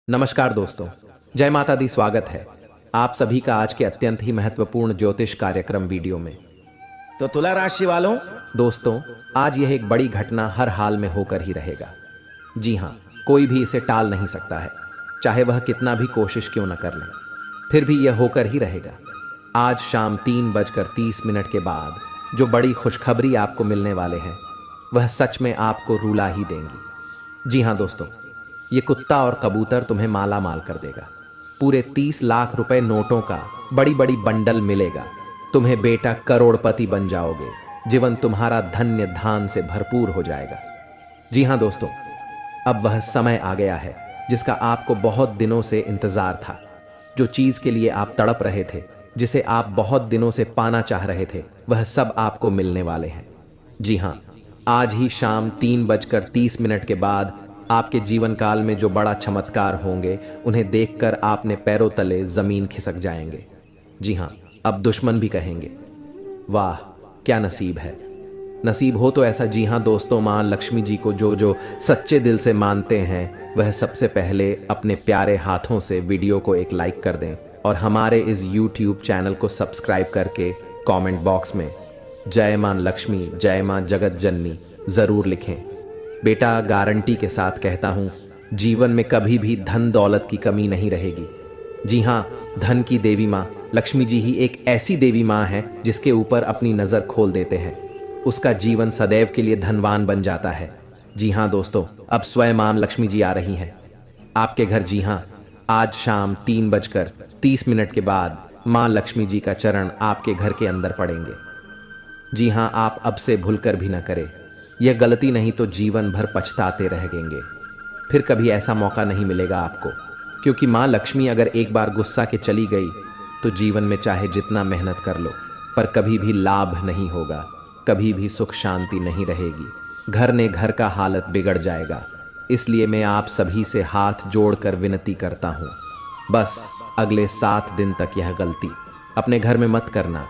नमस्कार दोस्तों, जय माता दी। स्वागत है आप सभी का आज के अत्यंत ही महत्वपूर्ण ज्योतिष कार्यक्रम वीडियो में। तो तुला राशि वालों, दोस्तों, आज यह एक बड़ी घटना हर हाल में होकर ही रहेगा। जी हाँ, कोई भी इसे टाल नहीं सकता है, चाहे वह कितना भी कोशिश क्यों न कर ले, फिर भी यह होकर ही रहेगा। आज शाम 3:30 के बाद जो बड़ी खुशखबरी आपको मिलने वाले हैं वह सच में आपको रुला ही देंगी। जी हाँ दोस्तों, ये कुत्ता और कबूतर तुम्हें माला माल कर देगा। पूरे 30 लाख रुपए नोटों का बड़ी बड़ी बंडल मिलेगा। तुम्हें बेटा करोड़पति बन जाओगे। जीवन तुम्हारा धन्य धान से भरपूर हो जाएगा। जी हाँ दोस्तों, अब वह समय आ गया है जिसका आपको बहुत दिनों से इंतजार था। जो चीज के लिए आप तड़प रहे थे, जिसे आप बहुत दिनों से पाना चाह रहे थे, वह सब आपको मिलने वाले हैं। जी हाँ, आज ही शाम 3:30 के बाद आपके जीवन काल में जो बड़ा चमत्कार होंगे, उन्हें देखकर आपने पैरों तले जमीन खिसक जाएंगे। जी हाँ, अब दुश्मन भी कहेंगे, वाह क्या नसीब है। नसीब हो तो ऐसा। जी हाँ दोस्तों, माँ लक्ष्मी जी को जो जो सच्चे दिल से मानते हैं, वह सबसे पहले अपने प्यारे हाथों से वीडियो को एक लाइक कर दें और हमारे इस YouTube चैनल को सब्सक्राइब करके कमेंट बॉक्स में जय माँ लक्ष्मी, जय माँ जगत जननी जरूर लिखें। बेटा, गारंटी के साथ कहता हूं, जीवन में कभी भी धन दौलत की कमी नहीं रहेगी। जी हां, धन की देवी मां लक्ष्मी जी ही एक ऐसी देवी मां है जिसके ऊपर अपनी नजर खोल देते हैं, उसका जीवन सदैव के लिए धनवान बन जाता है। जी हां दोस्तों, अब स्वयं मां लक्ष्मी जी आ रही हैं आपके घर। जी हां, आज शाम 3:30 के बाद मां लक्ष्मी जी का चरण आपके घर के अंदर पड़ेंगे। जी हां, आप अब से भूलकर भी न करें। यह गलती नहीं तो जीवन भर पछताते रहेंगे। फिर कभी ऐसा मौका नहीं मिलेगा आपको, क्योंकि माँ लक्ष्मी अगर एक बार गुस्सा के चली गई तो जीवन में चाहे जितना मेहनत कर लो, पर कभी भी लाभ नहीं होगा, कभी भी सुख शांति नहीं रहेगी। घर ने घर का हालत बिगड़ जाएगा। इसलिए मैं आप सभी से हाथ जोड़कर विनती करता हूँ, बस अगले 7 दिन तक यह गलती अपने घर में मत करना।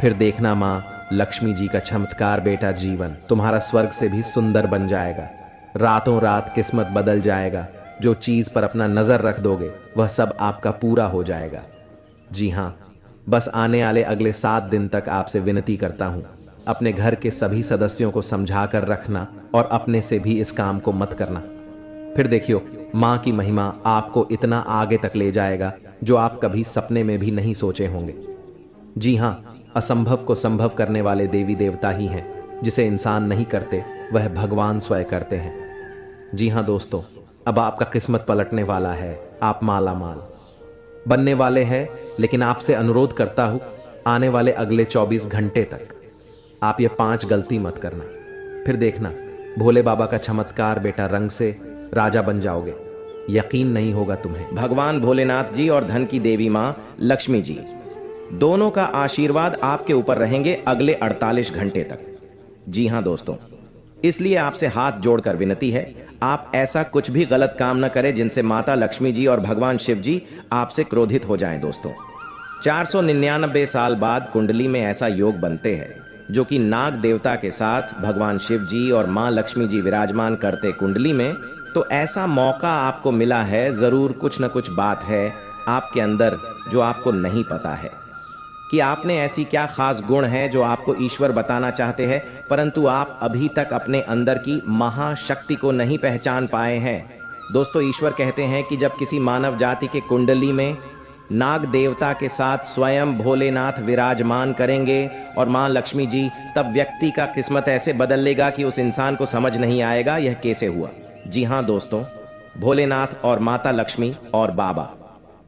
फिर देखना माँ लक्ष्मी जी का चमत्कार। बेटा, जीवन तुम्हारा स्वर्ग से भी सुंदर बन जाएगा। रातों रात किस्मत बदल जाएगा। जो चीज पर अपना नजर रख दोगे वह सब आपका पूरा हो जाएगा। जी हाँ, बस आने वाले अगले 7 दिन तक आपसे विनती करता हूँ, अपने घर के सभी सदस्यों को समझा कर रखना और अपने से भी इस काम को मत करना। फिर देखियो, माँ की महिमा आपको इतना आगे तक ले जाएगा जो आप कभी सपने में भी नहीं सोचे होंगे। जी हाँ, असंभव को संभव करने वाले देवी देवता ही हैं। जिसे इंसान नहीं करते वह भगवान स्वयं करते हैं। जी हाँ दोस्तों, अब आपका किस्मत पलटने वाला है। आप माला माल बनने वाले हैं। लेकिन आपसे अनुरोध करता हूँ, आने वाले अगले 24 घंटे तक आप ये 5 गलती मत करना। फिर देखना भोले बाबा का चमत्कार। बेटा, रंग से राजा बन जाओगे, यकीन नहीं होगा तुम्हें। भगवान भोलेनाथ जी और धन की देवी मां लक्ष्मी जी दोनों का आशीर्वाद आपके ऊपर रहेंगे अगले 48 घंटे तक। जी हां दोस्तों, इसलिए आपसे हाथ जोड़कर विनती है, आप ऐसा कुछ भी गलत काम न करें जिनसे माता लक्ष्मी जी और भगवान शिव जी आपसे क्रोधित हो जाएं। दोस्तों, 499 साल बाद कुंडली में ऐसा योग बनते हैं जो कि नाग देवता के साथ भगवान शिव जी और मां लक्ष्मी जी विराजमान करते कुंडली में। तो ऐसा मौका आपको मिला है, जरूर कुछ न कुछ बात है आपके अंदर जो आपको नहीं पता है कि आपने ऐसी क्या खास गुण है जो आपको ईश्वर बताना चाहते हैं, परंतु आप अभी तक अपने अंदर की महाशक्ति को नहीं पहचान पाए हैं। दोस्तों, ईश्वर कहते हैं कि जब किसी मानव जाति के कुंडली में नाग देवता के साथ स्वयं भोलेनाथ विराजमान करेंगे और मां लक्ष्मी जी, तब व्यक्ति का किस्मत ऐसे बदल लेगा कि उस इंसान को समझ नहीं आएगा यह कैसे हुआ। जी हाँ दोस्तों, भोलेनाथ और माता लक्ष्मी और बाबा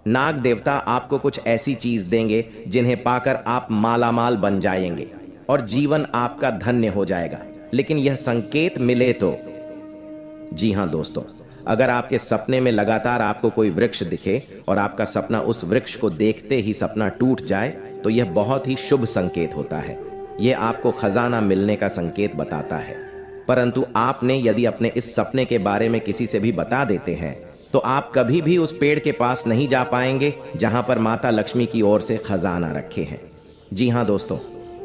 नाग देवता आपको कुछ ऐसी चीज देंगे जिन्हें पाकर आप मालामाल बन जाएंगे और जीवन आपका धन्य हो जाएगा। लेकिन यह संकेत मिले तो। जी हां दोस्तों, अगर आपके सपने में लगातार आपको कोई वृक्ष दिखे और आपका सपना उस वृक्ष को देखते ही सपना टूट जाए, तो यह बहुत ही शुभ संकेत होता है। यह आपको खजाना मिलने का संकेत बताता है। परंतु आपने यदि अपने इस सपने के बारे में किसी से भी बता देते हैं तो आप कभी भी उस पेड़ के पास नहीं जा पाएंगे जहां पर माता लक्ष्मी की ओर से खजाना रखे हैं। जी हां दोस्तों,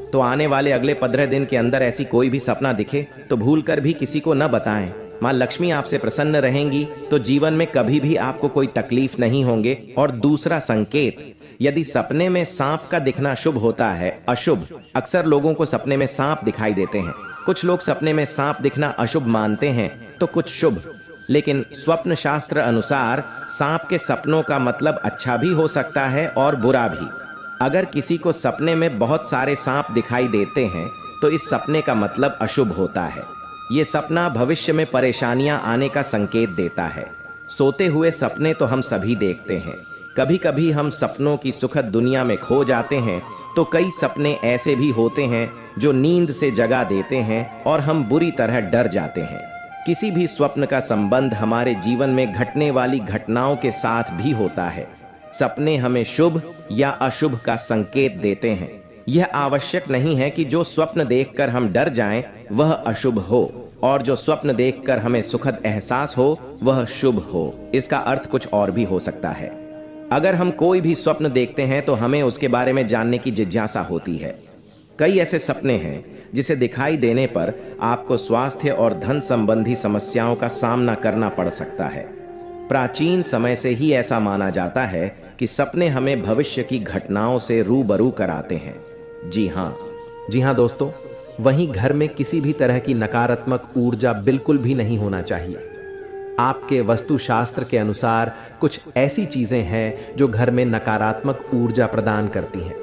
तो आने वाले अगले 15 दिन के अंदर ऐसी कोई भी सपना दिखे तो भूलकर भी किसी को न बताएं, माँ लक्ष्मी आपसे प्रसन्न रहेंगी तो जीवन में कभी भी आपको कोई तकलीफ नहीं होंगे। और दूसरा संकेत, यदि सपने में सांप का दिखना शुभ होता है, अशुभ, अक्सर लोगों को सपने में सांप दिखाई देते हैं। कुछ लोग सपने में सांप दिखना अशुभ मानते हैं तो कुछ शुभ, लेकिन स्वप्न शास्त्र अनुसार सांप के सपनों का मतलब अच्छा भी हो सकता है और बुरा भी। अगर किसी को सपने में बहुत सारे सांप दिखाई देते हैं तो इस सपने का मतलब अशुभ होता है। ये सपना भविष्य में परेशानियां आने का संकेत देता है। सोते हुए सपने तो हम सभी देखते हैं। कभी कभी हम सपनों की सुखद दुनिया में खो जाते हैं तो कई सपने ऐसे भी होते हैं जो नींद से जगा देते हैं और हम बुरी तरह डर जाते हैं। किसी भी स्वप्न का संबंध हमारे जीवन में घटने वाली घटनाओं के साथ भी होता है। सपने हमें शुभ या अशुभ का संकेत देते हैं। यह आवश्यक नहीं है कि जो स्वप्न देखकर हम डर जाएं वह अशुभ हो और जो स्वप्न देखकर हमें सुखद एहसास हो वह शुभ हो। इसका अर्थ कुछ और भी हो सकता है। अगर हम कोई भी स्वप्न देखते हैं तो हमें उसके बारे में जानने की जिज्ञासा होती है। कई ऐसे सपने हैं जिसे दिखाई देने पर आपको स्वास्थ्य और धन संबंधी समस्याओं का सामना करना पड़ सकता है। प्राचीन समय से ही ऐसा माना जाता है कि सपने हमें भविष्य की घटनाओं से रूबरू कराते हैं। जी हाँ दोस्तों, वहीं घर में किसी भी तरह की नकारात्मक ऊर्जा बिल्कुल भी नहीं होना चाहिए। आपके वास्तुशास्त्र के अनुसार कुछ ऐसी चीजें हैं जो घर में नकारात्मक ऊर्जा प्रदान करती हैं।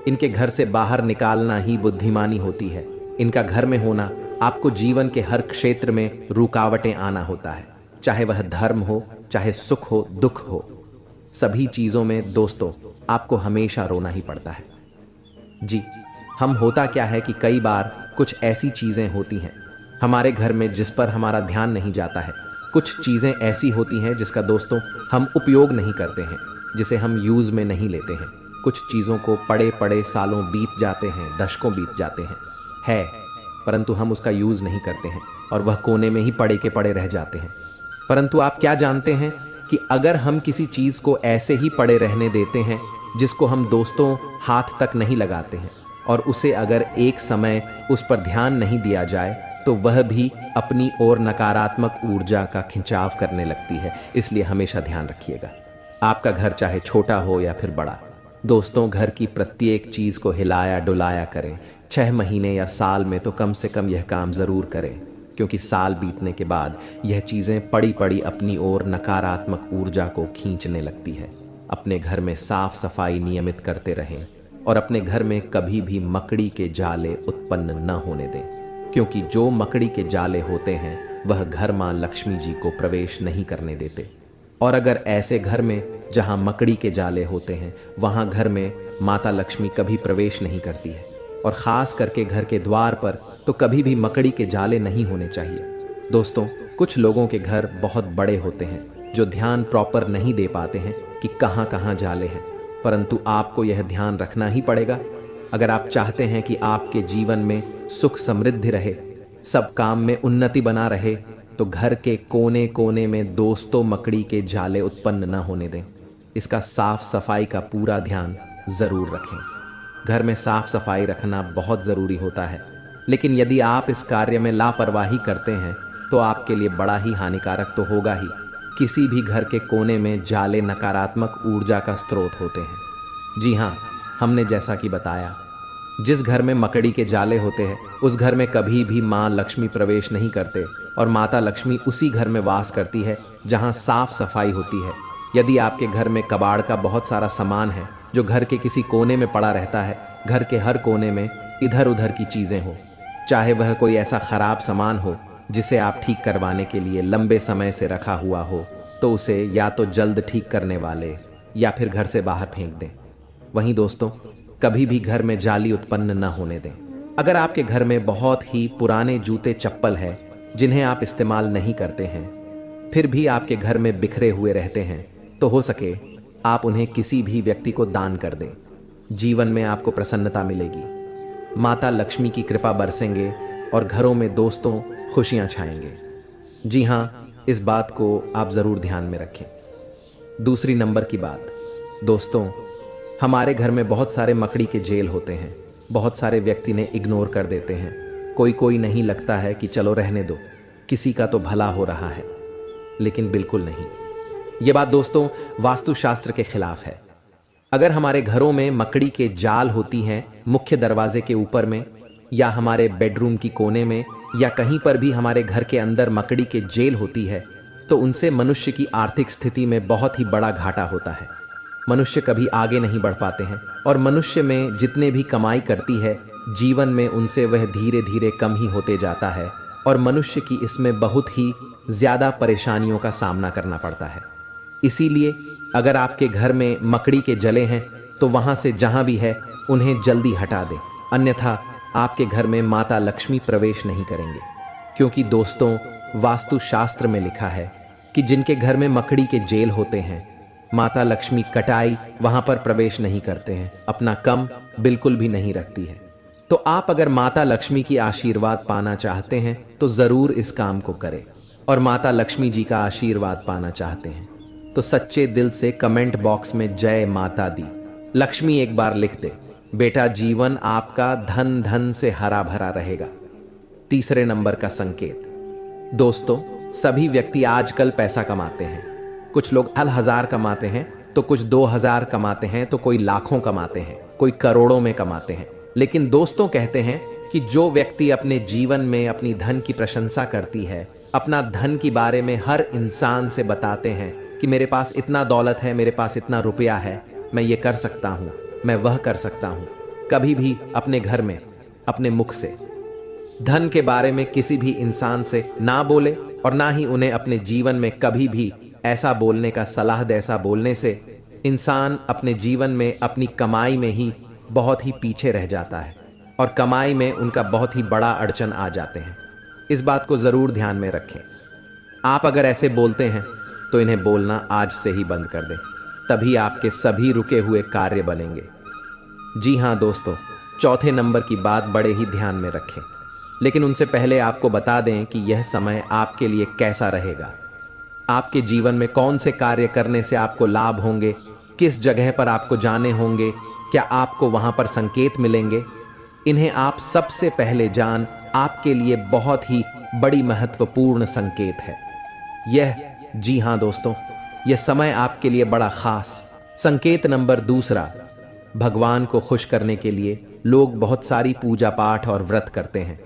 इनके घर से बाहर निकालना ही बुद्धिमानी होती है। इनका घर में होना आपको जीवन के हर क्षेत्र में रुकावटें आना होता है, चाहे वह धर्म हो, चाहे सुख हो, दुख हो। सभी चीजों में दोस्तों आपको हमेशा रोना ही पड़ता है। जी, हम होता क्या है कि कई बार कुछ ऐसी चीजें होती हैं हमारे घर में जिस पर हमारा ध्यान नहीं जाता है। कुछ चीजें ऐसी होती हैं जिसका दोस्तों हम उपयोग नहीं करते हैं, जिसे हम यूज में नहीं लेते हैं। कुछ चीज़ों को पड़े पड़े सालों बीत जाते हैं, दशकों बीत जाते हैं परंतु हम उसका यूज़ नहीं करते हैं और वह कोने में ही पड़े के पड़े रह जाते हैं। परंतु आप क्या जानते हैं कि अगर हम किसी चीज़ को ऐसे ही पड़े रहने देते हैं जिसको हम दोस्तों हाथ तक नहीं लगाते हैं और उसे अगर एक समय उस पर ध्यान नहीं दिया जाए तो वह भी अपनी ओर नकारात्मक ऊर्जा का खिंचाव करने लगती है। इसलिए हमेशा ध्यान रखिएगा। आपका घर चाहे छोटा हो या फिर बड़ा, दोस्तों घर की प्रत्येक चीज़ को हिलाया डुलाया करें। 6 महीने या साल में तो कम से कम यह काम ज़रूर करें, क्योंकि साल बीतने के बाद यह चीज़ें पड़ी पड़ी अपनी ओर नकारात्मक ऊर्जा को खींचने लगती है। अपने घर में साफ सफाई नियमित करते रहें और अपने घर में कभी भी मकड़ी के जाले उत्पन्न न होने दें, क्योंकि जो मकड़ी के जाले होते हैं वह घर माँ लक्ष्मी जी को प्रवेश नहीं करने देते। और अगर ऐसे घर में जहाँ मकड़ी के जाले होते हैं वहाँ घर में माता लक्ष्मी कभी प्रवेश नहीं करती है। और ख़ास करके घर के द्वार पर तो कभी भी मकड़ी के जाले नहीं होने चाहिए। दोस्तों कुछ लोगों के घर बहुत बड़े होते हैं जो ध्यान प्रॉपर नहीं दे पाते हैं कि कहाँ कहाँ जाले हैं, परंतु आपको यह ध्यान रखना ही पड़ेगा। अगर आप चाहते हैं कि आपके जीवन में सुख समृद्धि रहे, सब काम में उन्नति बना रहे, तो घर के कोने कोने में दोस्तों मकड़ी के जाले उत्पन्न न होने दें। इसका साफ सफाई का पूरा ध्यान ज़रूर रखें। घर में साफ सफाई रखना बहुत ज़रूरी होता है, लेकिन यदि आप इस कार्य में लापरवाही करते हैं तो आपके लिए बड़ा ही हानिकारक तो होगा ही। किसी भी घर के कोने में जाले नकारात्मक ऊर्जा का स्रोत होते हैं। जी हाँ, हमने जैसा कि बताया, जिस घर में मकड़ी के जाले होते हैं उस घर में कभी भी माँ लक्ष्मी प्रवेश नहीं करते और माता लक्ष्मी उसी घर में वास करती है जहाँ साफ सफाई होती है। यदि आपके घर में कबाड़ का बहुत सारा सामान है जो घर के किसी कोने में पड़ा रहता है, घर के हर कोने में इधर उधर की चीज़ें हो, चाहे वह कोई ऐसा खराब सामान हो जिसे आप ठीक करवाने के लिए लंबे समय से रखा हुआ हो, तो उसे या तो जल्द ठीक करने वाले या फिर घर से बाहर फेंक दें। वहीं दोस्तों कभी भी घर में जाली उत्पन्न न होने दें। अगर आपके घर में बहुत ही पुराने जूते चप्पल है जिन्हें आप इस्तेमाल नहीं करते हैं, फिर भी आपके घर में बिखरे हुए रहते हैं, तो हो सके आप उन्हें किसी भी व्यक्ति को दान कर दें। जीवन में आपको प्रसन्नता मिलेगी, माता लक्ष्मी की कृपा बरसेंगे और घरों में दोस्तों खुशियां छाएंगे। जी हाँ, इस बात को आप ज़रूर ध्यान में रखें। दूसरी नंबर की बात, दोस्तों हमारे घर में बहुत सारे मकड़ी के जेल होते हैं। बहुत सारे व्यक्ति ने इग्नोर कर देते हैं। कोई नहीं लगता है कि चलो रहने दो, किसी का तो भला हो रहा है, लेकिन बिल्कुल नहीं। ये बात दोस्तों वास्तुशास्त्र के खिलाफ है। अगर हमारे घरों में मकड़ी के जाल होती हैं मुख्य दरवाजे के ऊपर में, या हमारे बेडरूम की कोने में, या कहीं पर भी हमारे घर के अंदर मकड़ी के जेल होती है, तो उनसे मनुष्य की आर्थिक स्थिति में बहुत ही बड़ा घाटा होता है। मनुष्य कभी आगे नहीं बढ़ पाते हैं, और मनुष्य में जितने भी कमाई करती है जीवन में उनसे वह धीरे धीरे कम ही होते जाता है, और मनुष्य की इसमें बहुत ही ज़्यादा परेशानियों का सामना करना पड़ता है। इसीलिए अगर आपके घर में मकड़ी के जले हैं तो वहाँ से जहाँ भी है उन्हें जल्दी हटा दें, अन्यथा आपके घर में माता लक्ष्मी प्रवेश नहीं करेंगे। क्योंकि दोस्तों वास्तुशास्त्र में लिखा है कि जिनके घर में मकड़ी के जेल होते हैं माता लक्ष्मी कटाई वहाँ पर प्रवेश नहीं करते हैं, अपना कम बिल्कुल भी नहीं रखती है। तो आप अगर माता लक्ष्मी की आशीर्वाद पाना चाहते हैं तो ज़रूर इस काम को करें, और माता लक्ष्मी जी का आशीर्वाद पाना चाहते हैं तो सच्चे दिल से कमेंट बॉक्स में जय माता दी लक्ष्मी एक बार लिख दे। बेटा जीवन आपका धन धन से हरा भरा रहेगा। तीसरे नंबर का संकेत। दोस्तों सभी व्यक्ति आजकल पैसा कमाते हैं। कुछ लोग 1000 कमाते हैं तो कुछ 2000 कमाते हैं तो कोई लाखों कमाते हैं, कोई करोड़ों में कमाते हैं। लेकिन दोस्तों कहते हैं कि जो व्यक्ति अपने जीवन में अपनी धन की प्रशंसा करती है, अपना धन के बारे में हर इंसान से बताते हैं कि मेरे पास इतना दौलत है, मेरे पास इतना रुपया है, मैं ये कर सकता हूँ, मैं वह कर सकता हूँ, कभी भी अपने घर में अपने मुख से धन के बारे में किसी भी इंसान से ना बोले, और ना ही उन्हें अपने जीवन में कभी भी ऐसा बोलने का सलाह दे। ऐसा बोलने से इंसान अपने जीवन में अपनी कमाई में ही बहुत ही पीछे रह जाता है, और कमाई में उनका बहुत ही बड़ा अड़चन आ जाते हैं। इस बात को ज़रूर ध्यान में रखें। आप अगर ऐसे बोलते हैं तो इन्हें बोलना आज से ही बंद कर दें, तभी आपके सभी रुके हुए कार्य बनेंगे। जी हाँ दोस्तों, चौथे नंबर की बात बड़े ही ध्यान में रखें, लेकिन उनसे पहले आपको बता दें कि यह समय आपके लिए कैसा रहेगा। आपके जीवन में कौन से कार्य करने से आपको लाभ होंगे, किस जगह पर आपको जाने होंगे, क्या आपको वहां पर संकेत मिलेंगे, इन्हें आप सबसे पहले जान आपके लिए बहुत ही बड़ी महत्वपूर्ण संकेत है यह। जी हाँ दोस्तों, यह समय आपके लिए बड़ा खास संकेत। नंबर दूसरा, भगवान को खुश करने के लिए लोग बहुत सारी पूजा पाठ और व्रत करते हैं।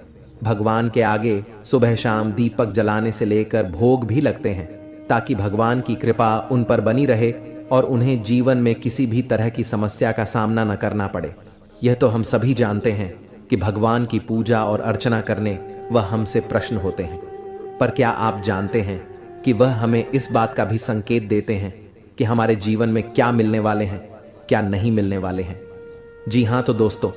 भगवान के आगे सुबह शाम दीपक जलाने से लेकर भोग भी लगते हैं, ताकि भगवान की कृपा उन पर बनी रहे और उन्हें जीवन में किसी भी तरह की समस्या का सामना न करना पड़े। यह तो हम सभी जानते हैं कि भगवान की पूजा और अर्चना करने वह हमसे प्रश्न होते हैं, पर क्या आप जानते हैं कि वह हमें इस बात का भी संकेत देते हैं कि हमारे जीवन में क्या मिलने वाले हैं, क्या नहीं मिलने वाले हैं। जी हाँ तो दोस्तों,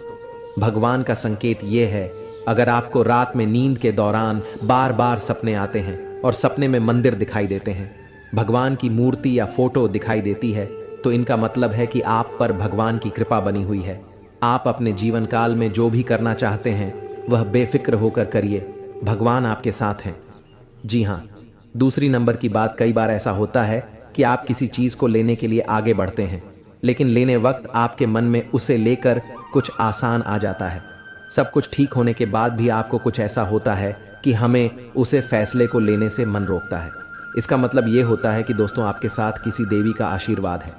भगवान का संकेत ये है, अगर आपको रात में नींद के दौरान बार बार सपने आते हैं और सपने में मंदिर दिखाई देते हैं, भगवान की मूर्ति या फोटो दिखाई देती है, तो इनका मतलब है कि आप पर भगवान की कृपा बनी हुई है। आप अपने जीवन काल में जो भी करना चाहते हैं वह बेफिक्र होकर करिए, भगवान आपके साथ हैं। जी हाँ, दूसरी नंबर की बात, कई बार ऐसा होता है कि आप किसी चीज़ को लेने के लिए आगे बढ़ते हैं, लेकिन लेने वक्त आपके मन में उसे लेकर कुछ आसान आ जाता है। सब कुछ ठीक होने के बाद भी आपको कुछ ऐसा होता है कि हमें उसे फैसले को लेने से मन रोकता है। इसका मतलब ये होता है कि दोस्तों आपके साथ किसी देवी का आशीर्वाद है।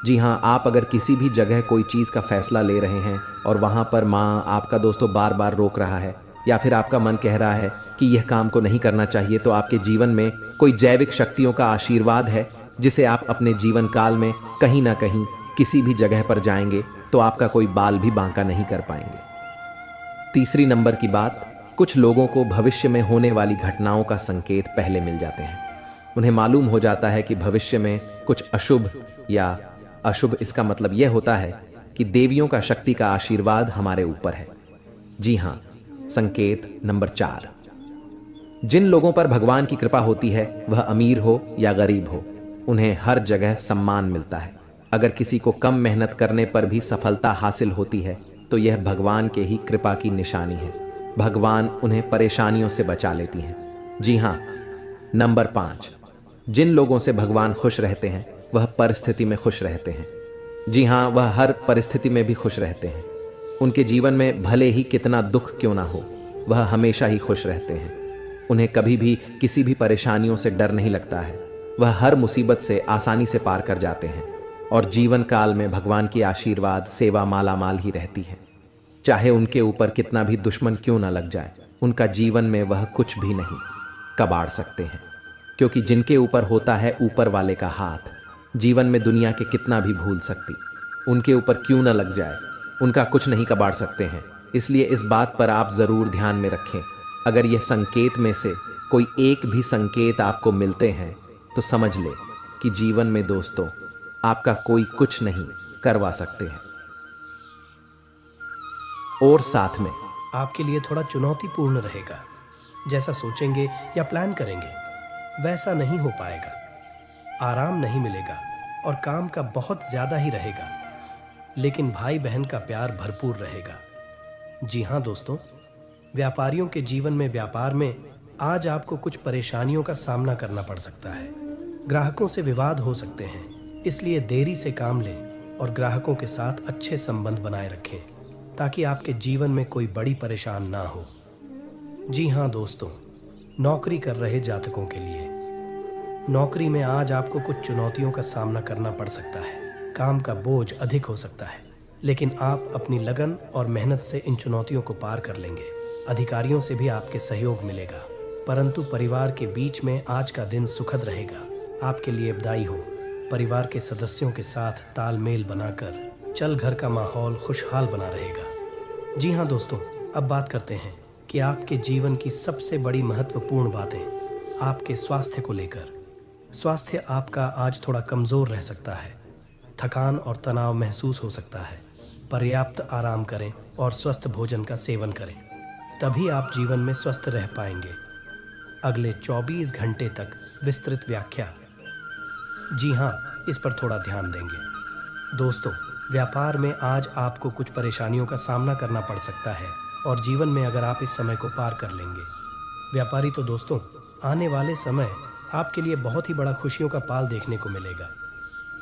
जी हाँ, आप अगर किसी भी जगह कोई चीज़ का फैसला ले रहे हैं और वहाँ पर माँ आपका दोस्तों बार बार रोक रहा है, या फिर आपका मन कह रहा है कि यह काम को नहीं करना चाहिए, तो आपके जीवन में कोई जैविक शक्तियों का आशीर्वाद है, जिसे आप अपने जीवन काल में कहीं ना कहीं किसी भी जगह पर जाएंगे तो आपका कोई बाल भी बांका नहीं कर पाएंगे। तीसरी नंबर की बात, कुछ लोगों को भविष्य में होने वाली घटनाओं का संकेत पहले मिल जाते हैं। उन्हें मालूम हो जाता है कि भविष्य में कुछ अशुभ या अशुभ, इसका मतलब यह होता है कि देवियों का शक्ति का आशीर्वाद हमारे ऊपर है। जी हाँ, संकेत नंबर 4, जिन लोगों पर भगवान की कृपा होती है, वह अमीर हो या गरीब हो, उन्हें हर जगह सम्मान मिलता है। अगर किसी को कम मेहनत करने पर भी सफलता हासिल होती है तो यह भगवान के ही कृपा की निशानी है। भगवान उन्हें परेशानियों से बचा लेती हैं। जी हाँ, नंबर 5, जिन लोगों से भगवान खुश रहते हैं वह परिस्थिति में खुश रहते हैं। जी हाँ, वह हर परिस्थिति में भी खुश रहते हैं। उनके जीवन में भले ही कितना दुख क्यों ना हो, वह हमेशा ही खुश रहते हैं। उन्हें कभी भी किसी भी परेशानियों से डर नहीं लगता है। वह हर मुसीबत से आसानी से पार कर जाते हैं और जीवन काल में भगवान की आशीर्वाद सेवा मालामाल ही रहती है। चाहे उनके ऊपर कितना भी दुश्मन क्यों न लग जाए, उनका जीवन में वह कुछ भी नहीं कबाड़ सकते हैं, क्योंकि जिनके ऊपर होता है ऊपर वाले का हाथ, जीवन में दुनिया के कितना भी भूल सकती, उनके ऊपर क्यों न लग जाए, उनका कुछ नहीं कबाड़ सकते हैं। इसलिए इस बात पर आप ज़रूर ध्यान में रखें। अगर यह संकेत में से कोई एक भी संकेत आपको मिलते हैं तो समझ ले कि जीवन में दोस्तों आपका कोई कुछ नहीं करवा सकते हैं। और साथ में आपके लिए थोड़ा चुनौतीपूर्ण रहेगा। जैसा सोचेंगे या प्लान करेंगे वैसा नहीं हो पाएगा। आराम नहीं मिलेगा और काम का बहुत ज़्यादा ही रहेगा, लेकिन भाई बहन का प्यार भरपूर रहेगा। जी हाँ दोस्तों, व्यापारियों के जीवन में व्यापार में आज आपको कुछ परेशानियों का सामना करना पड़ सकता है। ग्राहकों से विवाद हो सकते हैं, इसलिए देरी से काम लें और ग्राहकों के साथ अच्छे संबंध बनाए रखें ताकि आपके जीवन में कोई बड़ी परेशान ना हो। जी हाँ दोस्तों, नौकरी कर रहे जातकों के लिए नौकरी में आज आपको कुछ चुनौतियों का सामना करना पड़ सकता है। काम का बोझ अधिक हो सकता है, लेकिन आप अपनी लगन और मेहनत से इन चुनौतियों को पार कर लेंगे। अधिकारियों से भी आपके सहयोग मिलेगा, परंतु परिवार के बीच में आज का दिन सुखद रहेगा। आपके लिए बधाई हो। परिवार के सदस्यों के साथ तालमेल बनाकर चल घर का माहौल खुशहाल बना रहेगा। जी हाँ दोस्तों, अब बात करते हैं कि आपके जीवन की सबसे बड़ी महत्वपूर्ण बातें आपके स्वास्थ्य को लेकर। स्वास्थ्य आपका आज थोड़ा कमज़ोर रह सकता है। थकान और तनाव महसूस हो सकता है। पर्याप्त आराम करें और स्वस्थ भोजन का सेवन करें, तभी आप जीवन में स्वस्थ रह पाएंगे। अगले 24 घंटे तक विस्तृत व्याख्या। जी हाँ, इस पर थोड़ा ध्यान देंगे। दोस्तों, व्यापार में आज आपको कुछ परेशानियों का सामना करना पड़ सकता है और जीवन में अगर आप इस समय को पार कर लेंगे। व्यापारी तो दोस्तों, आने वाले समय आपके लिए बहुत ही बड़ा खुशियों का पाल देखने को मिलेगा।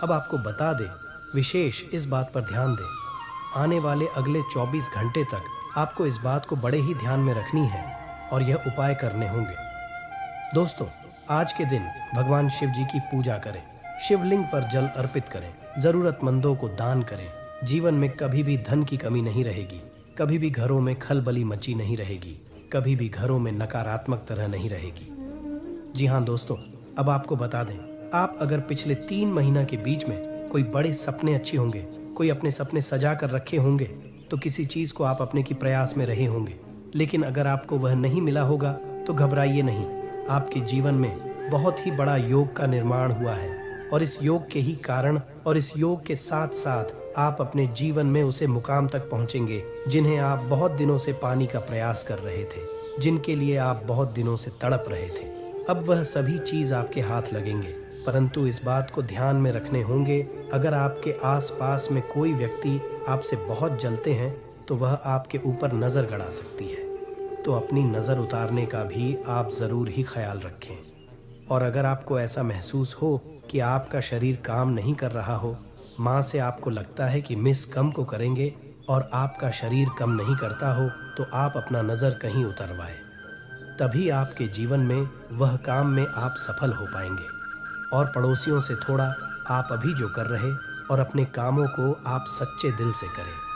अब आपको बता दें, विशेष इस बात पर ध्यान दें, आने वाले अगले 24 घंटे तक आपको इस बात को बड़े ही ध्यान में रखनी है और यह उपाय करने होंगे। दोस्तों, आज के दिन भगवान शिव जी की पूजा करें, शिवलिंग पर जल अर्पित करें, ज़रूरतमंदों को दान करें। जीवन में कभी भी धन की कमी नहीं रहेगी, कभी भी घरों में खलबली मची नहीं रहेगी, कभी भी घरों में नकारात्मक तरह नहीं रहेगी। जी हाँ दोस्तों, अब आपको बता दें, आप अगर पिछले 3 महीना के बीच में कोई बड़े सपने अच्छे होंगे, कोई अपने सपने सजा कर रखे होंगे, तो किसी चीज़ को आप अपने की प्रयास में रहे होंगे, लेकिन अगर आपको वह नहीं मिला होगा तो घबराइए नहीं। आपके जीवन में बहुत ही बड़ा योग का निर्माण हुआ है और इस योग के ही कारण और इस योग के साथ साथ आप अपने जीवन में उसे मुकाम तक पहुंचेंगे जिन्हें आप बहुत दिनों से पाने का प्रयास कर रहे थे, जिनके लिए आप बहुत दिनों से तड़प रहे थे। अब वह सभी चीज़ आपके हाथ लगेंगे, परंतु इस बात को ध्यान में रखने होंगे, अगर आपके आसपास में कोई व्यक्ति आपसे बहुत जलते हैं तो वह आपके ऊपर नज़र गड़ा सकती है, तो अपनी नज़र उतारने का भी आप ज़रूर ही ख्याल रखें। और अगर आपको ऐसा महसूस हो कि आपका शरीर काम नहीं कर रहा हो, माँ से आपको लगता है कि मिस कम को करेंगे और आपका शरीर कम नहीं करता हो, तो आप अपना नज़र कहीं उतरवाएं, तभी आपके जीवन में वह काम में आप सफल हो पाएंगे। और पड़ोसियों से थोड़ा आप अभी जो कर रहे और अपने कामों को आप सच्चे दिल से करें।